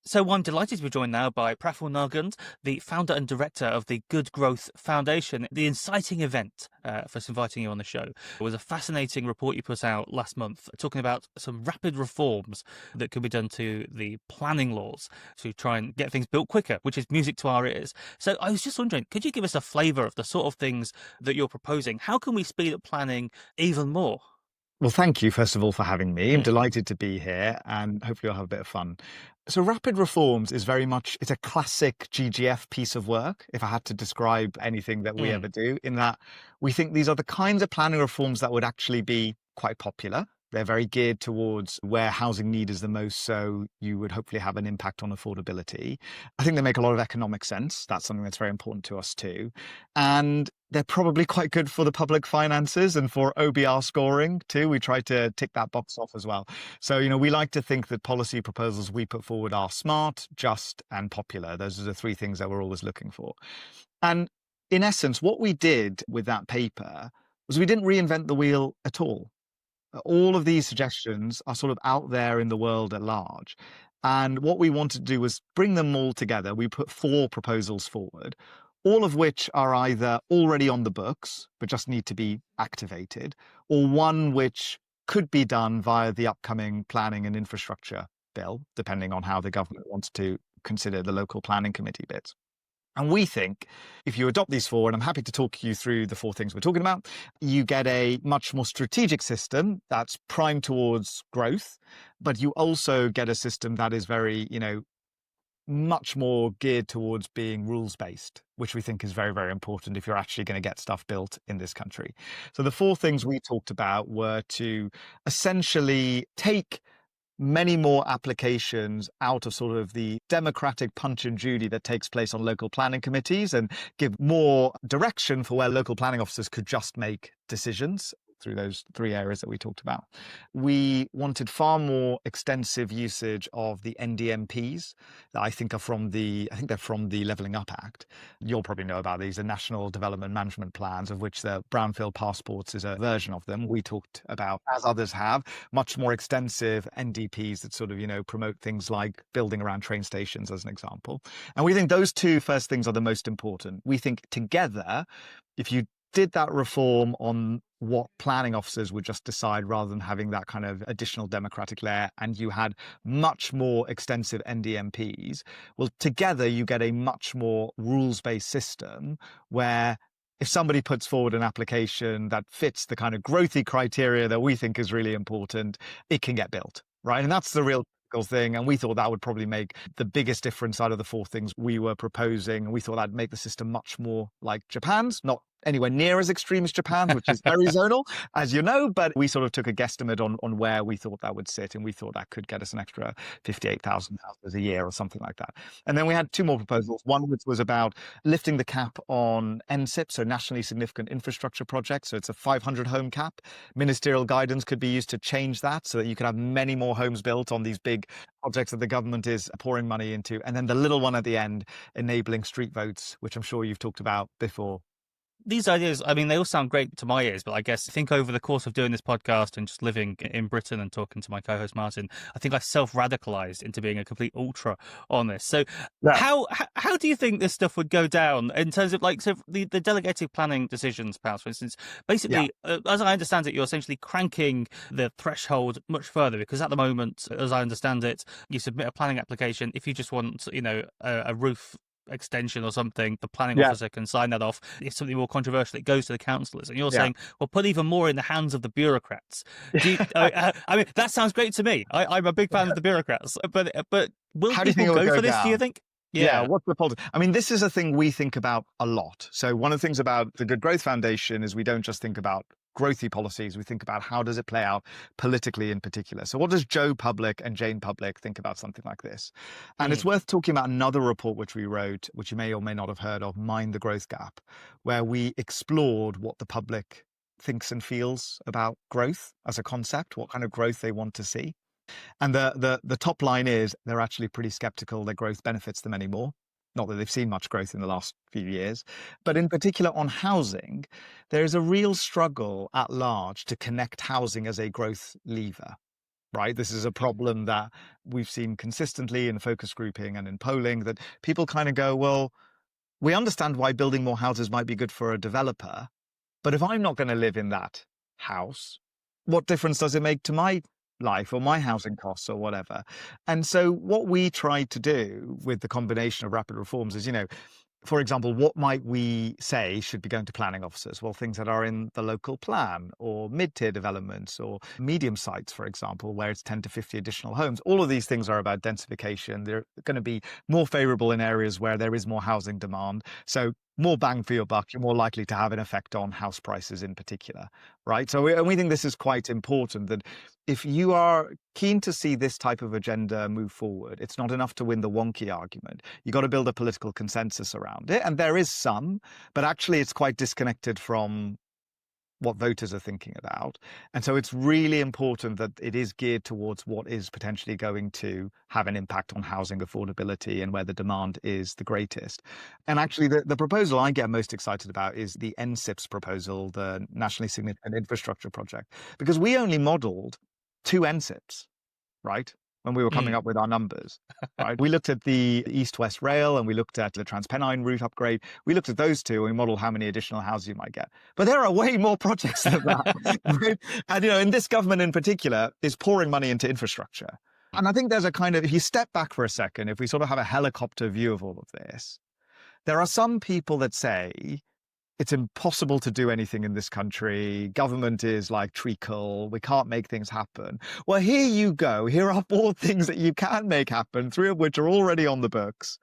So I'm delighted to be joined now by Praful Nargund, the founder and director of the Good Growth Foundation. The inciting event for us inviting you on the show was a fascinating report you put out last month talking about some rapid reforms that could be done to the planning laws to try and get things built quicker, which is music to our ears. So I was just wondering, could you give us a flavour of the sort of things that you're proposing? How can we speed up planning even more? Well, thank you, first of all, for having me. I'm Mm, delighted to be here and hopefully I'll have a bit of fun. So rapid reforms is very much, it's a classic GGF piece of work, if I had to describe anything that we mm. ever do, in that we think these are the kinds of planning reforms that would actually be quite popular. They're very geared towards where housing need is the most, so you would hopefully have an impact on affordability. I think they make a lot of economic sense. That's something that's very important to us too. And they're probably quite good for the public finances and for OBR scoring too. We try to tick that box off as well. So, we like to think that policy proposals we put forward are smart, just, and popular. Those are the three things that we're always looking for. And in essence, what we did with that paper was we didn't reinvent the wheel at all. All of these suggestions are sort of out there in the world at large. And what we wanted to do was bring them all together. We put four proposals forward, all of which are either already on the books, but just need to be activated, or one which could be done via the upcoming planning and infrastructure bill, depending on how the government wants to consider the local planning committee bits. And we think if you adopt these four, and I'm happy to talk you through the four things we're talking about, you get a much more strategic system that's primed towards growth, but you also get a system that is very, much more geared towards being rules-based, which we think is very, very important if you're actually going to get stuff built in this country. So the four things we talked about were to essentially take many more applications out of sort of the democratic punch and judy that takes place on local planning committees and give more direction for where local planning officers could just make decisions through those three areas that we talked about. We wanted far more extensive usage of the NDMPs that I think they're from the Levelling Up Act. You'll probably know about these, the National Development Management Plans, of which the brownfield passports is a version of them. We talked about, as others have, much more extensive NDPs that sort of, promote things like building around train stations as an example. And we think those two first things are the most important. We think together, if you did that reform on what planning officers would just decide rather than having that kind of additional democratic layer, and you had much more extensive NDMPs, well, together you get a much more rules-based system where if somebody puts forward an application that fits the kind of growthy criteria that we think is really important, it can get built, right? And that's the real thing. And we thought that would probably make the biggest difference out of the four things we were proposing. And we thought that'd make the system much more like Japan's, not anywhere near as extreme as Japan's, which is very zonal, as you know, but we sort of took a guesstimate on where we thought that would sit. And we thought that could get us an extra 58,000 houses a year or something like that. And then we had two more proposals. One which was about lifting the cap on NSIP, so nationally significant infrastructure projects. So it's a 500 home cap. Ministerial guidance could be used to change that so that you could have many more homes built on these big projects that the government is pouring money into. And then the little one at the end, enabling street votes, which I'm sure you've talked about before. These ideas, I mean, they all sound great to my ears, but I guess I think over the course of doing this podcast and just living in Britain and talking to my co-host Martin, I think I self-radicalized into being a complete ultra on this. So Yeah. how do you think this stuff would go down in terms of so the delegated planning decisions, perhaps, for instance, Yeah. basically, as I understand it, you're essentially cranking the threshold much further because at the moment, as I understand it, you submit a planning application if you just want, a roof extension or something, the planning Yeah. officer can sign that off. If something more controversial, it goes to the councillors. And you're Yeah. saying, well, put even more in the hands of the bureaucrats. I mean, that sounds great to me. I'm a big fan of the bureaucrats, but will How do you think people it would go go for this? Do you down? think? Yeah, Yeah. what's the policy? I mean, this is a thing we think about a lot. So one of the things about the Good Growth Foundation is we don't just think about growthy policies, we think about how does it play out politically in particular. So what does Joe Public and Jane Public think about something like this? And it's Mm. worth talking about another report which we wrote, which you may or may not have heard of, Mind the Growth Gap, where we explored what the public thinks and feels about growth as a concept, what kind of growth they want to see. And the top line is they're actually pretty skeptical that growth benefits them anymore. Not that they've seen much growth in the last few years, but in particular on housing, there is a real struggle at large to connect housing as a growth lever. right? This is a problem that we've seen consistently in focus grouping and in polling, that people kind of go, well, we understand why building more houses might be good for a developer, but if I'm not going to live in that house, what difference does it make to my life or my housing costs or whatever? And so what we tried to do with the combination of rapid reforms is, for example, what might we say should be going to planning officers? Well, things that are in the local plan, or mid-tier developments, or medium sites, for example, where it's 10 to 50 additional homes. All of these things are about densification. They're going to be more favorable in areas where there is more housing demand. So more bang for your buck, you're more likely to have an effect on house prices in particular, right? So we think this is quite important, that if you are keen to see this type of agenda move forward, it's not enough to win the wonky argument. You've got to build a political consensus around it. And there is some, but actually it's quite disconnected from what voters are thinking about. And so it's really important that it is geared towards what is potentially going to have an impact on housing affordability and where the demand is the greatest. And actually, the proposal I get most excited about is the NSIP's proposal, the Nationally Significant Infrastructure Project, because we only modeled 2 NSIPs, right? When we were coming up with our numbers, right? We looked at the East-West Rail and we looked at the Transpennine route upgrade. We looked at those two and we modeled how many additional houses you might get. But there are way more projects than that. Right? And, in this government in particular is pouring money into infrastructure. And I think there's a kind of, if you step back for a second, if we sort of have a helicopter view of all of this, there are some people that say, it's impossible to do anything in this country. Government is like treacle. We can't make things happen. Well, here you go. Here are 4 things that you can make happen, 3 of which are already on the books.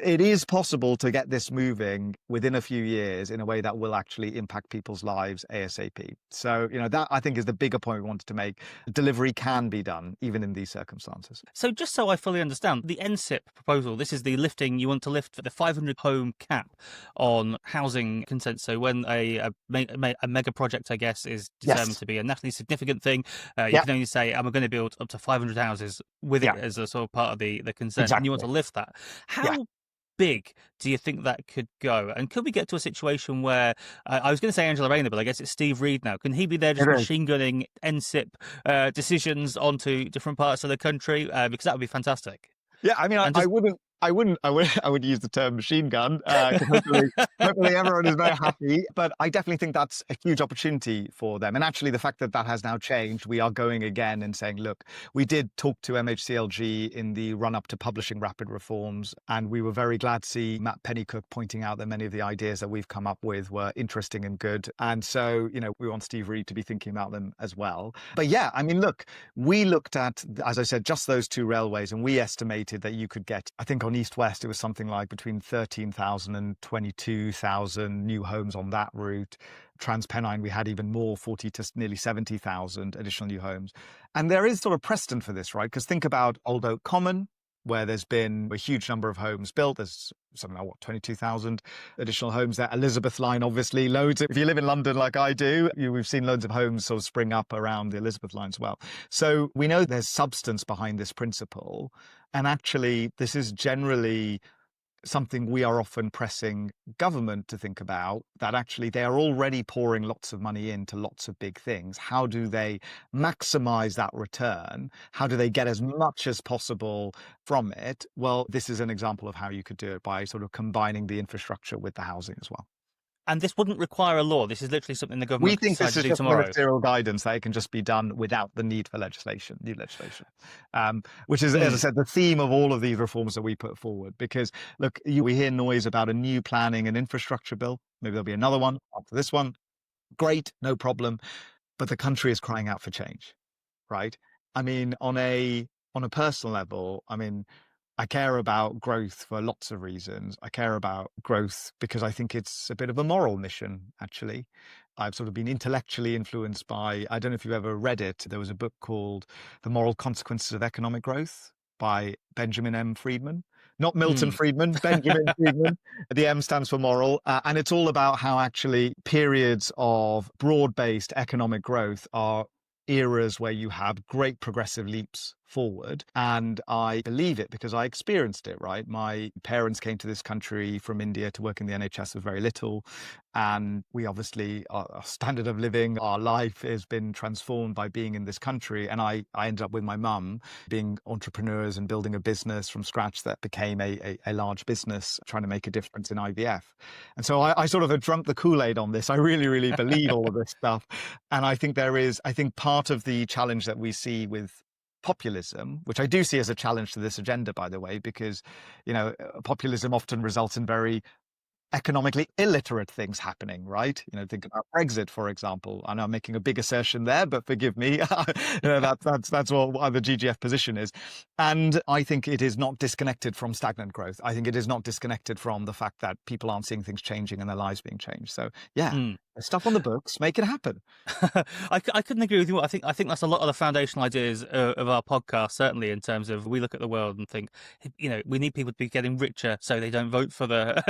It is possible to get this moving within a few years in a way that will actually impact people's lives ASAP. So, that I think is the bigger point we wanted to make. Delivery can be done even in these circumstances. So just so I fully understand, the NSIP proposal, this is you want to lift the 500 home cap on housing consent. So when a mega project, I guess, is determined to be a nationally significant thing, you can only say, I'm going to build up to 500 houses with it as a sort of part of the consent, Exactly. and you want to lift that. How big do you think that could go? And could we get to a situation where, I was going to say Angela Rayner, but I guess it's Steve Reed now. Can he be there just machine gunning NSIP decisions onto different parts of the country? Because that would be fantastic. Yeah, I mean, I would use the term machine gun. Hopefully everyone is very happy. But I definitely think that's a huge opportunity for them. And actually, the fact that that has now changed, we are going again and saying, look, we did talk to MHCLG in the run up to publishing rapid reforms. And we were very glad to see Matt Pennycook pointing out that many of the ideas that we've come up with were interesting and good. And so, we want Steve Reed to be thinking about them as well. But yeah, I mean, look, we looked at, as I said, just those 2 railways, and we estimated that you could get, I think on East-West, it was something like between 13,000 and 22,000 new homes on that route. Transpennine, we had even more, 40 to nearly 70,000 additional new homes. And there is sort of precedent for this, right? Because think about Old Oak Common, where there's been a huge number of homes built. There's something like, 22,000 additional homes there. Elizabeth Line, obviously, loads. If you live in London like I do, we've seen loads of homes sort of spring up around the Elizabeth Line as well. So we know there's substance behind this principle. And actually, this is generally something we are often pressing government to think about, that actually they are already pouring lots of money into lots of big things. How do they maximize that return? How do they get as much as possible from it? Well, this is an example of how you could do it, by sort of combining the infrastructure with the housing as well. And this wouldn't require a law. This is literally something the government We think can this decide is to do just tomorrow. ministerial guidance that it can just be done without the need for new legislation, which is, as I said, the theme of all of these reforms that we put forward. Because, look, we hear noise about a new planning and infrastructure bill. Maybe there'll be another one after this one. Great, no problem. But the country is crying out for change, right? I mean, on a personal level, I care about growth for lots of reasons. I care about growth because I think it's a bit of a moral mission, actually. I've sort of been intellectually influenced by, I don't know if you've ever read it, there was a book called The Moral Consequences of Economic Growth by Benjamin M. Friedman. Not Milton Friedman, Benjamin Friedman. The M stands for moral. And it's all about how actually periods of broad-based economic growth are eras where you have great progressive leaps forward. And I believe it because I experienced it, right? My parents came to this country from India to work in the NHS with very little. And we obviously, our standard of living, our life has been transformed by being in this country. And I ended up with my mum being entrepreneurs and building a business from scratch that became a large business, trying to make a difference in IVF. And so I sort of have drunk the Kool-Aid on this. I really, really believe all of this stuff. And I think I think part of the challenge that we see with populism, which I do see as a challenge to this agenda, by the way, because, populism often results in very economically illiterate things happening, right? Think about Brexit, for example. I know I'm making a big assertion there, but forgive me. That's what the GGF position is. And I think it is not disconnected from stagnant growth. I think it is not disconnected from the fact that people aren't seeing things changing and their lives being changed. So yeah, there's stuff on the books, make it happen. I couldn't agree with you. I think that's a lot of the foundational ideas of our podcast, certainly in terms of we look at the world and think, we need people to be getting richer so they don't vote for the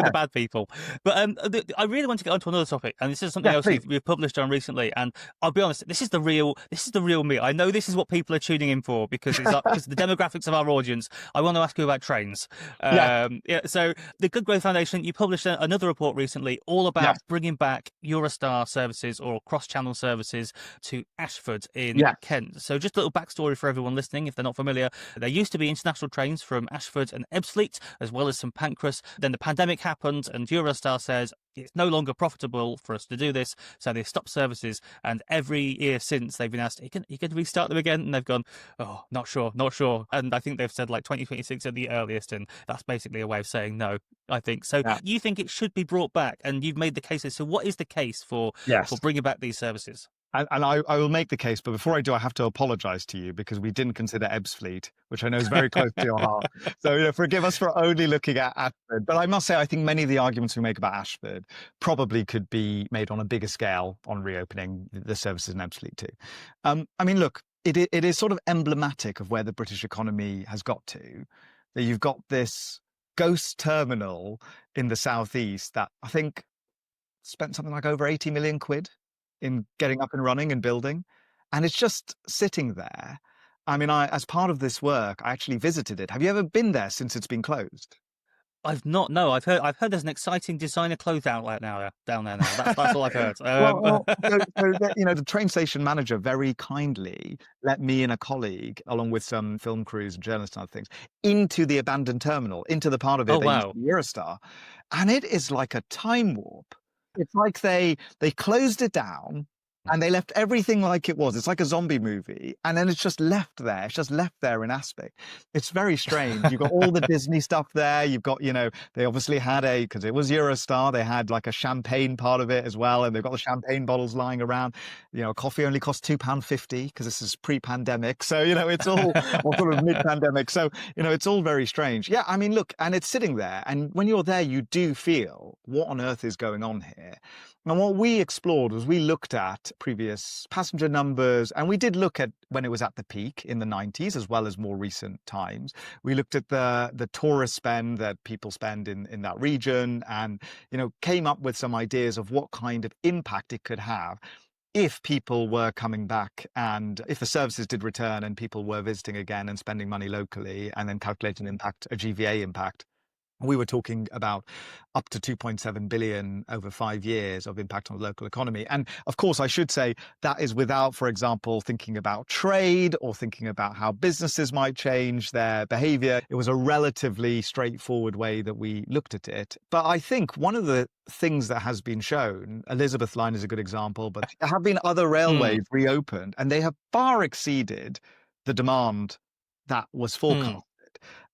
for the bad people. But I really want to get onto another topic, and this is something else we've published on recently. And I'll be honest, this is the real me. I know this is what people are tuning in for because because the demographics of our audience. I want to ask you about trains. So the Good Growth Foundation, you published another report recently all about bringing back Eurostar services or cross-channel services to Ashford in Kent. So just a little backstory for everyone listening, if they're not familiar. There used to be international trains from Ashford and Ebbsfleet, as well as St Pancras. Then the pandemic happened and Eurostar says it's no longer profitable for us to do this, so they stopped services. And every year since, they've been asked, you can restart them again, and they've gone, oh, not sure. And I think they've said like 2026 at the earliest, and that's basically a way of saying no, I think. So you think it should be brought back, and you've made the case. So what is the case for bringing back these services? And I will make the case, but before I do, I have to apologise to you because we didn't consider Ebbsfleet, which I know is very close to your heart. So forgive us for only looking at Ashford. But I must say, I think many of the arguments we make about Ashford probably could be made on a bigger scale on reopening the services in Ebbsfleet too. I mean, look, it is sort of emblematic of where the British economy has got to. That you've got this ghost terminal in the southeast that I think spent something like over 80 million quid in getting up and running and building. And it's just sitting there. I mean, as part of this work, I actually visited it. Have you ever been there since it's been closed? I've not. No, I've heard there's an exciting designer clothes outlet down there now. That's all I've heard. The train station manager very kindly let me and a colleague, along with some film crews and journalists and other things, into the abandoned terminal, into the part of it they used Eurostar, and it is like a time warp. It's like they closed it down and they left everything like it was. It's like a zombie movie. And then it's just left there. It's just left there in aspect. It's very strange. You've got all the Disney stuff there. You've got, they obviously had because it was Eurostar, they had like a champagne part of it as well. And they've got the champagne bottles lying around. Coffee only costs £2.50 because this is pre-pandemic. So, it's all or sort of mid-pandemic. So, it's all very strange. Yeah, I mean, look, and it's sitting there. And when you're there, you do feel what on earth is going on here. And what we explored was we looked at previous passenger numbers, and we did look at when it was at the peak in the 90s, as well as more recent times. We looked at the tourist spend that people spend in that region and, came up with some ideas of what kind of impact it could have if people were coming back and if the services did return and people were visiting again and spending money locally, and then calculating impact, a GVA impact. We were talking about up to 2.7 billion over 5 years of impact on the local economy. And of course, I should say that is without, for example, thinking about trade or thinking about how businesses might change their behavior. It was a relatively straightforward way that we looked at it. But I think one of the things that has been shown, Elizabeth Line is a good example, but there have been other railways reopened and they have far exceeded the demand that was forecast.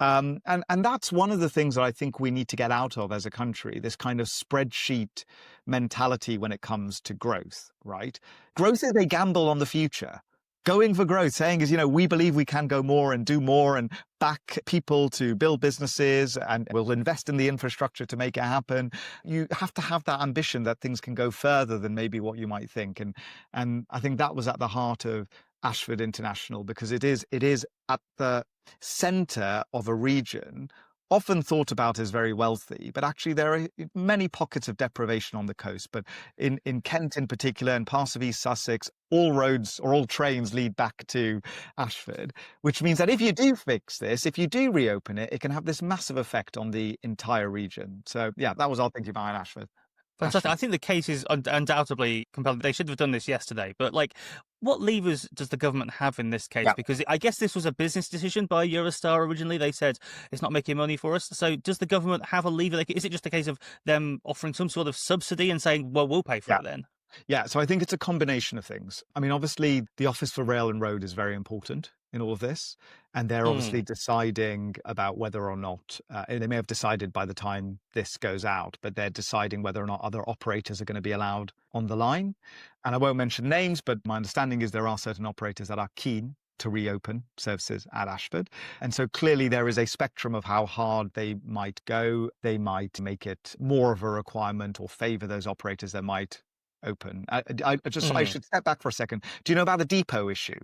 And that's one of the things that I think we need to get out of as a country, this kind of spreadsheet mentality when it comes to growth, right? Growth is a gamble on the future. Going for growth, saying is, we believe we can go more and do more and back people to build businesses and we'll invest in the infrastructure to make it happen. You have to have that ambition that things can go further than maybe what you might think. And I think that was at the heart of Ashford International, because it is at the center of a region often thought about as very wealthy, but actually there are many pockets of deprivation on the coast. But in Kent in particular, and parts of East Sussex, all roads or all trains lead back to Ashford, which means that if you do fix this, if you do reopen it, it can have this massive effect on the entire region. So yeah, that was our thinking behind Ashford. Fantastic. I think the case is undoubtedly compelling. They should have done this yesterday. But like, what levers does the government have in this case? Yeah. Because I guess this was a business decision by Eurostar originally. They said it's not making money for us. So does the government have a lever? Like, is it just a case of them offering some sort of subsidy and saying, well, we'll pay for it then? Yeah, so I think it's a combination of things. I mean, obviously, the Office for Rail and Road is very important in all of this. And they're obviously deciding about whether or not, they may have decided by the time this goes out, but they're deciding whether or not other operators are going to be allowed on the line. And I won't mention names, but my understanding is there are certain operators that are keen to reopen services at Ashford. And so clearly there is a spectrum of how hard they might go. They might make it more of a requirement or favor those operators that might open. I should step back for a second. Do you know about the depot issue?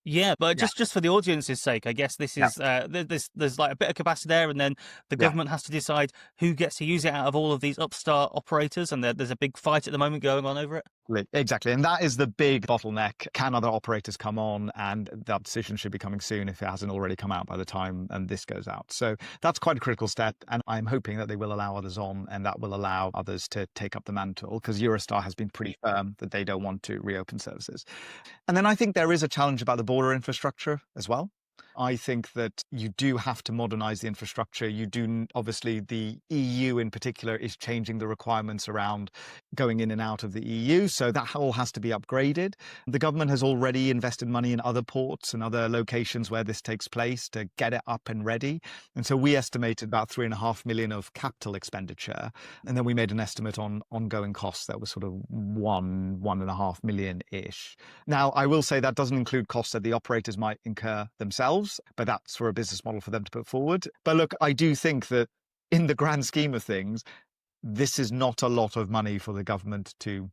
Yeah, but just for the audience's sake, I guess this is there's like a bit of capacity there, and then the government has to decide who gets to use it out of all of these upstart operators, and there's a big fight at the moment going on over it. Exactly. And that is the big bottleneck. Can other operators come on? And that decision should be coming soon if it hasn't already come out by the time this goes out. So that's quite a critical step. And I'm hoping that they will allow others on, and that will allow others to take up the mantle, because Eurostar has been pretty firm that they don't want to reopen services. And then I think there is a challenge about the border infrastructure as well. I think that you do have to modernize the infrastructure. You do, obviously, the EU in particular is changing the requirements around going in and out of the EU. So that all has to be upgraded. The government has already invested money in other ports and other locations where this takes place to get it up and ready. And so we estimated about 3.5 million of capital expenditure. And then we made an estimate on ongoing costs that was sort of 1.5 million-ish. Now, I will say that doesn't include costs that the operators might incur themselves, but that's for a business model for them to put forward. But look, I do think that in the grand scheme of things, this is not a lot of money for the government to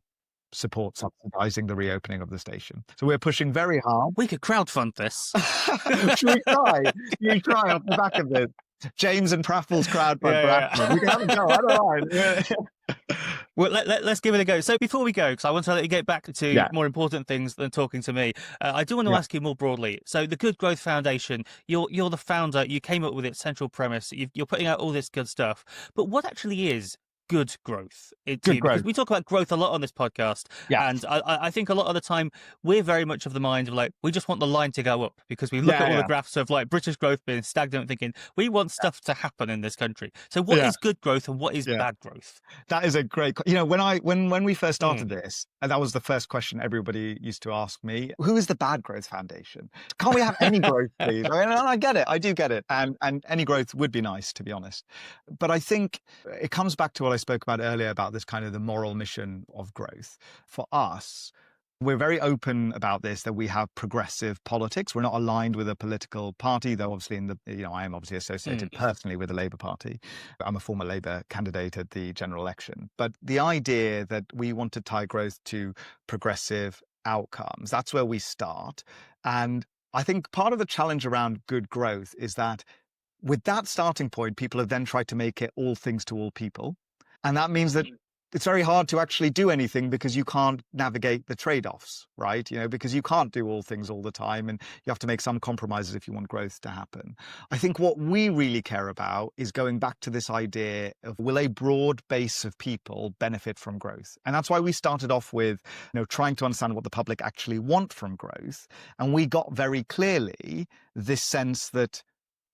support subsidizing the reopening of the station. So we're pushing very hard. We could crowdfund this. Should we try? You try off the back of this. James and Praful's crowdfund. We can have a go. I don't know. Well, let's give it a go. So before we go, because I want to let you get back to more important things than talking to me, I do want to ask you more broadly. So the Good Growth Foundation, you're the founder. You came up with its central premise. You're putting out all this good stuff. But what actually is good growth? Because we talk about growth a lot on this podcast, and I think a lot of the time we're very much of the mind of like, we just want the line to go up, because we look at all the graphs of like British growth being stagnant, thinking we want stuff to happen in this country. So what is good growth and what is bad growth? That is a great, when we first started this, and that was the first question everybody used to ask me, who is the Bad Growth Foundation? Can't we have any growth, please? I get it. I do get it. And any growth would be nice, to be honest. But I think it comes back to what I spoke about earlier about this kind of the moral mission of growth. For us, we're very open about this, that we have progressive politics. We're not aligned with a political party, though obviously I am obviously associated personally with the Labour Party. I'm a former Labour candidate at the general election. But the idea that we want to tie growth to progressive outcomes, that's where we start. And I think part of the challenge around good growth is that with that starting point, people have then tried to make it all things to all people. And that means that it's very hard to actually do anything, because you can't navigate the trade-offs, right? Because you can't do all things all the time, and you have to make some compromises if you want growth to happen. I think what we really care about is going back to this idea of, will a broad base of people benefit from growth? And that's why we started off with, trying to understand what the public actually want from growth. And we got very clearly this sense that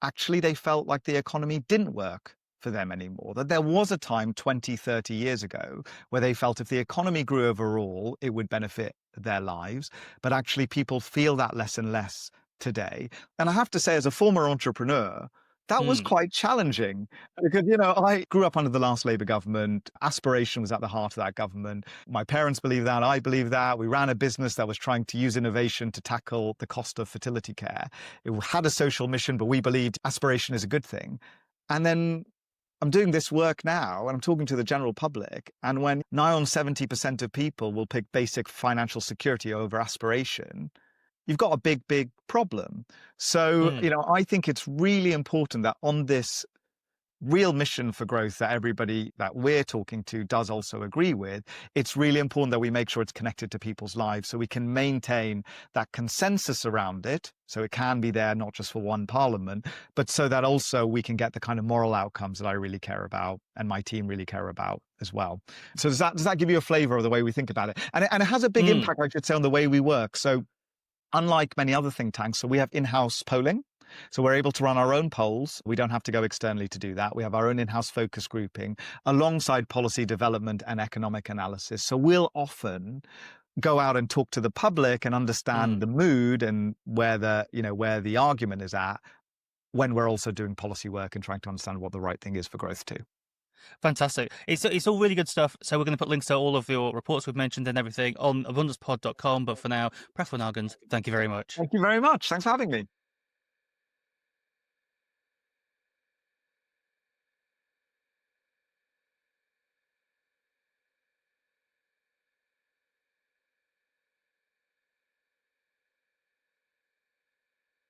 actually they felt like the economy didn't work for them anymore, that there was a time 20, 30 years ago where they felt if the economy grew overall, it would benefit their lives. But actually people feel that less and less today. And I have to say, as a former entrepreneur, that was quite challenging, because, I grew up under the last Labour government. Aspiration was at the heart of that government. My parents believed that. I believe that. We ran a business that was trying to use innovation to tackle the cost of fertility care. It had a social mission, but we believed aspiration is a good thing. And then I'm doing this work now, and I'm talking to the general public. And when nigh on 70% of people will pick basic financial security over aspiration, you've got a big, big problem. So, I think it's really important that on this real mission for growth that everybody that we're talking to does also agree with, it's really important that we make sure it's connected to people's lives so we can maintain that consensus around it. So it can be there, not just for one parliament, but so that also we can get the kind of moral outcomes that I really care about and my team really care about as well. So does that give you a flavor of the way we think about it? And it has a big impact, I should say, on the way we work. So unlike many other think tanks, so we have in-house polling. So we're able to run our own polls. We don't have to go externally to do that. We have our own in-house focus grouping alongside policy development and economic analysis. So we'll often go out and talk to the public and understand the mood and where the argument is at, when we're also doing policy work and trying to understand what the right thing is for growth too. Fantastic. It's all really good stuff. So we're going to put links to all of your reports we've mentioned and everything on abundancepod.com. But for now, Praful Nargund, thank you very much. Thank you very much. Thanks for having me.